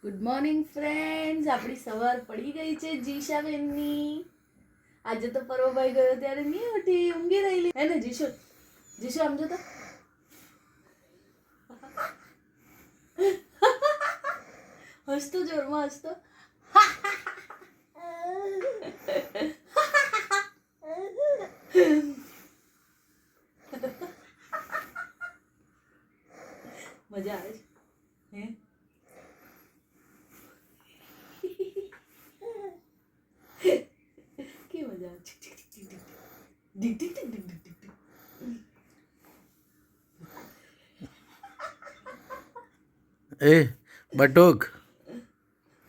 Good morning friends, આપણી સવાર પડી ગઈ છે જીશાબેનની. આજે તો પર્વભાઈ ગયો ત્યારે નહીં ઉઠી, ઊંઘી રહેલી હે ને જીશુ? જીશુ આમ જો તો હસતો, જોરમાં હસતો. મજા આવે છે હે? કે મજા આવે. ટીક ટીક ટીક ટીક ટીક ટીક ટીક. એ બટોક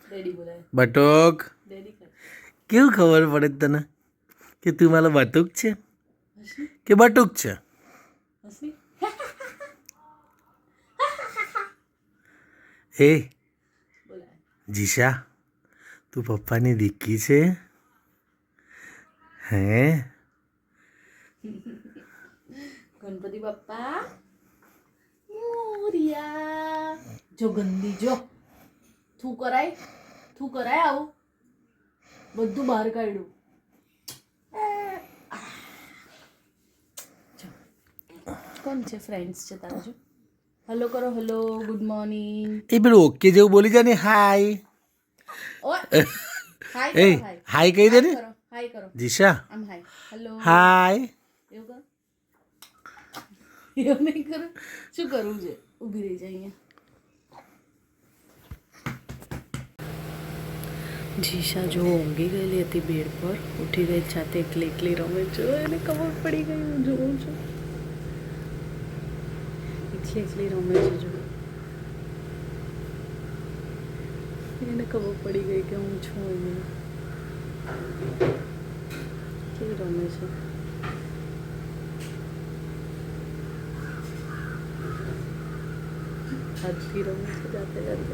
ડેડી બોલાય. બટોક ડેડી કર. કેવું ખબર પડે તને કે તું મારો બટુક છે હસી કે બટુક છે? હસી. એ બોલાય. જીશા, તું પપ્પાની દીકરી છે હે? ગણપતિ બાપ્પા મોરિયા. જો ગંદી જો થૂ કરાય આવું બધું બહાર કાઢ્યું. કોણ છે? ફ્રેન્ડ્સ છે તારા? જો હલો કરો. Hello, good morning. એ પેલું ઓકે જેવું બોલી જા ને. હાય હાય એ કરો. હાય હાય કહી દે ને. કરો. હાય કરો. જીશા આમ હાય. હલો. હાય. એવું કરો. એવું નહીં કરું. શું કરવું છે? ઊભી રહી જાય અહીંયા. જીશા જો ઊંઘી ગયેલી હતી બેડ પર, ઉઠી ગઈ છાતે એકલી એકલી રમે છે. એને ખબર પડી ગઈ હું જોઉં છું. એકલી એકલી રમે છે. જો એને ખબર પડી ગઈ કે હું છું અહીંયા. કેવી રમે છે. હાથથી રમે છે જાતે જાતે.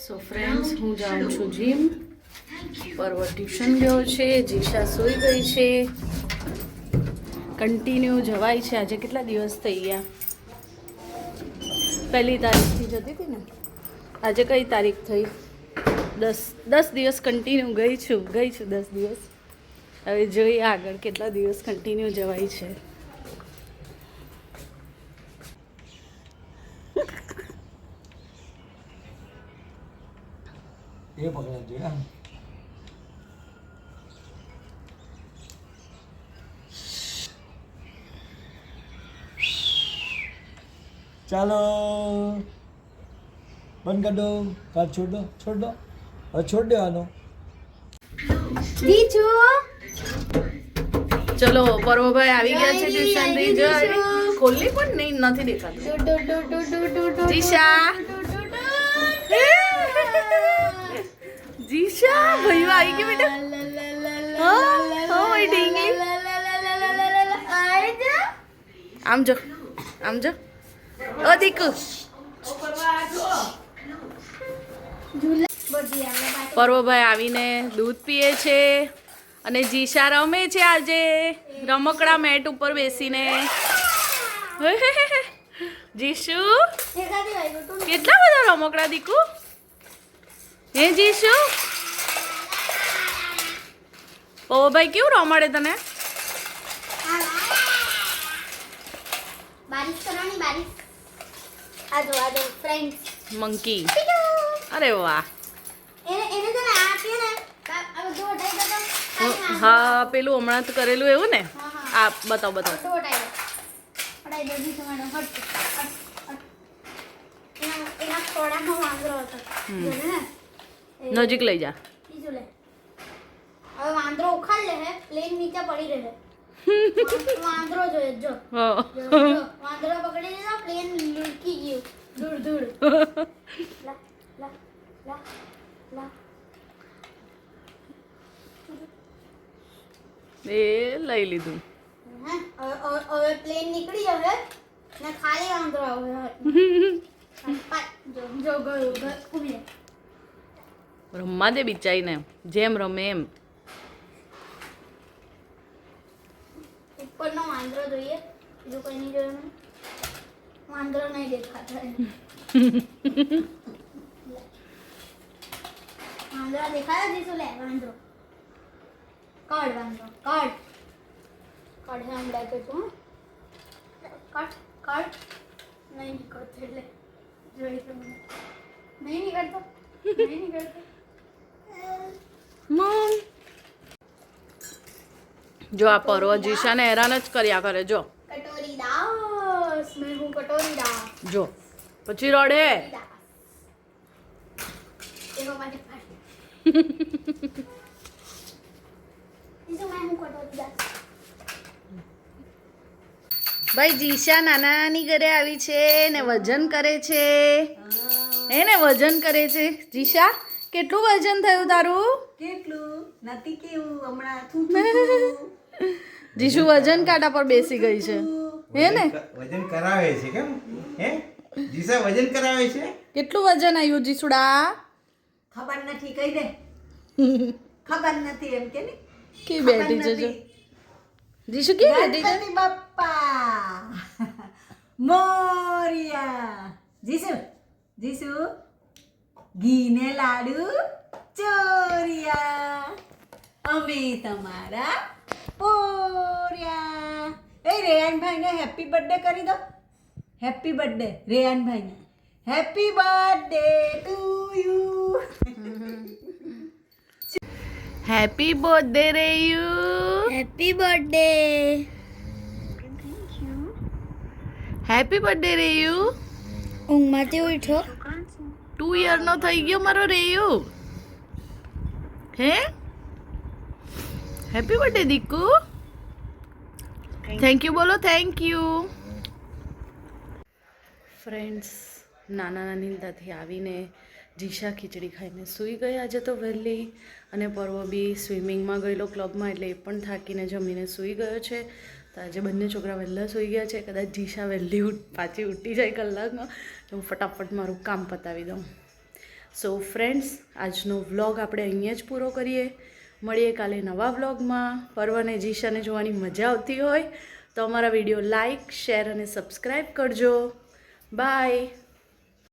સો ફ્રેન્ડ્સ, હું જાઉં છું જીમ. પર્વ ટ્યુશન ગયો છે, જીશા સૂઈ ગઈ છે. કન્ટિન્યુ જવાય છે. આજે કેટલા દિવસ થઈ ગયા? 1 તારીખથી જતી હતી ને. આજે કઈ તારીખ થઈ? 10 દિવસ કન્ટિન્યુ ગઈ છું 10 દિવસ. હવે જોઈએ આગળ કેટલા દિવસ કન્ટિન્યુ જવાય છે. એ પકડજો. ચાલો બંધ કરી દો. કાચ છોડ દો. હવે છોડ દેવાનો. દીચુ ચલો, પર્વભાઈ આવી ગયા છે ટ્યુશન થી. ખોલી પણ નહીં, નથી દેખાતું. જીશા જીશા ભાઈ આવી ગઈ બેટા. હા મારી ઢીંગલી. આમ જો ઓ દીકુ. પર્વભાઈ આવીને દૂધ પીએ છે અને જીશા રમે છે આજે રમકડા મેટ ઉપર બેસીને. જીશુ કેટલા બધા રમકડા દીકુ. હે જીશુ? પર્વભાઈ કેવું રમાડે તને? बारिश करवानी बारिश आ जाओ फ्रेंड्स મંકી. અરે વાહ. એને તો ના આપીએ ને अब दो हटाई दो तो હા, પેલું હમણાં તો કરેલું એવું ને. આ બતાવો. दो हटाई दो जी तुम्हारा हट एना थोड़ा नो वांदरो હતો જોને નજીક લઈ જા. બીજું લે. હવે વાંદરો ઉખાડ લે હે, પ્લેન નીચે પડી રહે. વાંદરો જોઈએ જો. વાંદરો પકડી લીધો, પ્લેન લુડકી ગયું. ધૂળ લા લા લા લા. એ લઈ લીધું. હે હવે પ્લેન નીકળી જશે ને ખાલી વાંદરો આવે. જો ગયો ઉભી. રમવા દે બિચારીને, જેમ રમે એમ. ઉપરનો વાંદરો જોઈએ. બીજું કોઈ નહીં જોયું મેં. વાંદરો નહીં દેખાતો એમ. વાંદરો દેખાયો જીસુ લે વાંદરો કાઢ હે આમ લાગે છું કાઢ નહીં નીકળતો એટલે જોઈ તો મને નહીં નીકળતો મમ જો આ પર્વ જીશાને હેરાન જ કર્યા કરે જો કટોરી દાસ મેં હું કટોરી દાસ જો પછી રડે देखो मारी फाड़ी इसे मैं हूँ कटोरी दास ભાઈ જીશા નાનાની ઘરે આવી છે ને વજન કરે છે હે ને વજન કરે છે જીશા કેટલું વજન થયું તારું કેટલું નથી કેવું હમણાં થૂ જીશુ વજન કાંટા પર બેસી ગઈ છે હે ને વજન કરાવે છે કેમ હે જીસા વજન કરાવે છે કેટલું વજન આવ્યું જીસુડા ખબર નથી કહી દે ખબર નથી એમ કે ને કે બેઠી છે જો જીશુ કે બેઠી છે ગણપતિ બાપ્પા મોરિયા જીસુ ઘીને લાડુ ચોરિયા અમે તમારા પોરિયા એ રેયાનભાઈને હેપી બર્થડે કરી દો હેપી બર્થડે રેયાનભાઈને happy birthday to you happy birthday Reyu happy birthday happy birthday Reyu ઊંઘમાંથી ઉઠો 2 યરનો થઈ ગયો મારો રેયુ હે હેપી બર્થડે દીકુ થેન્ક યુ બોલો થેન્ક યુ ફ્રેન્ડ્સ નાના નાનીતાથી આવીને જીશા ખીચડી ખાઈને સૂઈ ગઈ આજે તો વહેલી અને પર્વ બી સ્વિમિંગમાં ગયેલો ક્લબમાં એટલે એ પણ થાકીને જમીને સૂઈ ગયો છે તો આજે બંને છોકરા વહેલા સૂઈ ગયા છે કદાચ જીશા વહેલી પાછી ઉઠી જાય કલાકમાં તો હું ફટાફટ મારું કામ પતાવી દઉં સો ફ્રેન્ડ્સ આજનો વ્લોગ આપણે અહીંયા જ પૂરો કરીએ મળીએ કાલે નવા વ્લોગમાં પર્વ અને જીશાને જોવાની મજા આવતી હોય તો અમારા વિડીયો લાઇક શેર અને સબસ્ક્રાઈબ કરજો બાય